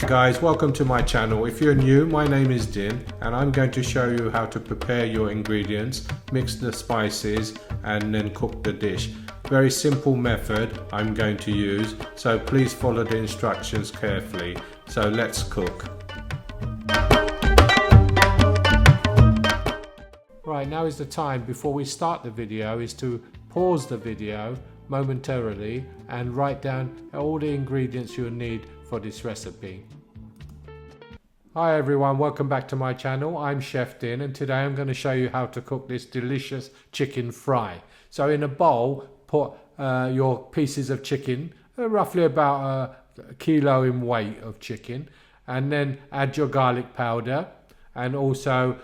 Guys, welcome to my channel. If you're new, my name is Din and I'm going to show you how to prepare your ingredients, mix the spices and then cook the dish. Very simple method I'm going to use, so please follow the instructions carefully. So let's cook. Right, now is the time before we start the video is to pause the video momentarily and write down all the ingredients you'll need for this recipe. Hi everyone, welcome back to my channel. I'm Chef Din and today I'm going to show you how to cook this delicious chicken fry. So in a bowl, put your pieces of chicken, roughly about a kilo in weight of chicken, and then add your garlic powder and also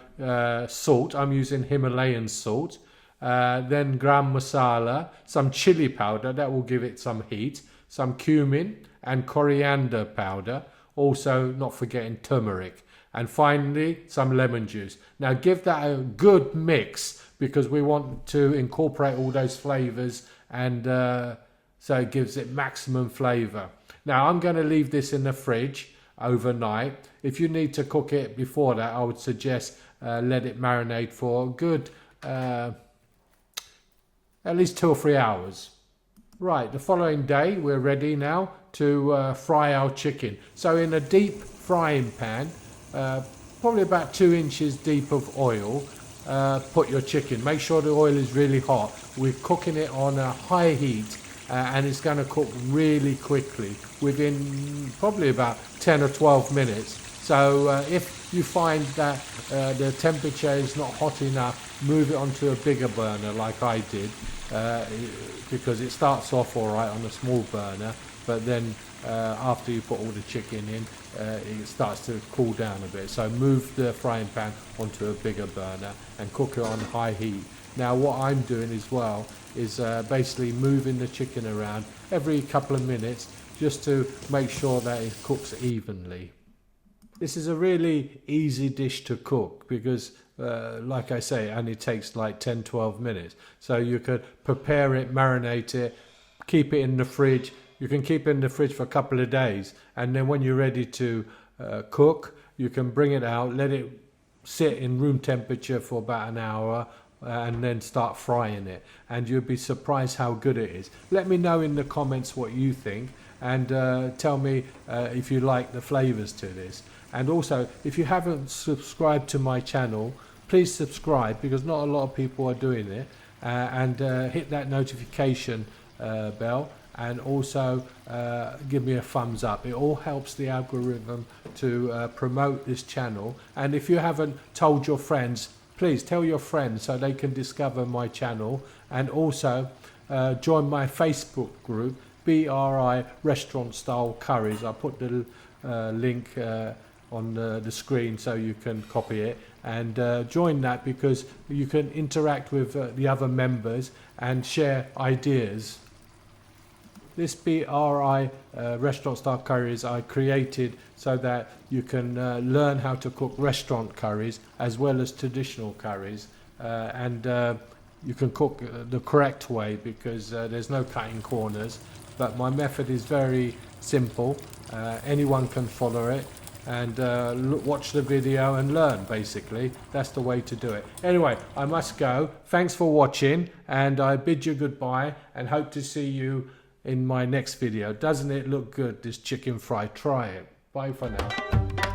salt. I'm using Himalayan salt. Then garam masala, some chilli powder that will give it some heat, some cumin and coriander powder, also not forgetting turmeric, and finally some lemon juice. Now give that a good mix because we want to incorporate all those flavors and so it gives it maximum flavor. Now I'm going to leave this in the fridge overnight. If you need to cook it before that, I would suggest let it marinate for a good at least 2 or 3 hours. Right, the following day we're ready now to fry our chicken. So in a deep frying pan, probably about 2 inches deep of oil, put your chicken. Make sure the oil is really hot. We're cooking it on a high heat and it's going to cook really quickly within probably about 10 or 12 minutes. So if you find that the temperature is not hot enough, move it onto a bigger burner like I did, because it starts off all right on a small burner, but then after you put all the chicken in, it starts to cool down a bit. So move the frying pan onto a bigger burner and cook it on high heat. Now what I'm doing as well is basically moving the chicken around every couple of minutes just to make sure that it cooks evenly. This is a really easy dish to cook because like I say, it only takes like 10-12 minutes. So you could prepare it, marinate it, keep it in the fridge. You can keep it in the fridge for a couple of days, and then when you're ready to cook, you can bring it out, let it sit in room temperature for about an hour, and then start frying it, and you'll be surprised how good it is. Let me know in the comments what you think, and tell me if you like the flavors to this. And also, if you haven't subscribed to my channel, please subscribe because not a lot of people are doing it, and hit that notification bell, and also give me a thumbs up. It all helps the algorithm to promote this channel. And if you haven't told your friends, please tell your friends so they can discover my channel, and also join my Facebook group, BRI Restaurant Style Curries. I'll put the link on the screen so you can copy it and join that, because you can interact with the other members and share ideas. This BRI Restaurant Style Curries I created so that you can learn how to cook restaurant curries as well as traditional curries, and you can cook the correct way because there's no cutting corners. But my method is very simple, anyone can follow it, and watch the video and learn. Basically that's the way to do it. Anyway, I must go. Thanks for watching and I bid you goodbye and hope to see you in my next video. Doesn't it look good, this chicken fry? Try it. Bye for now.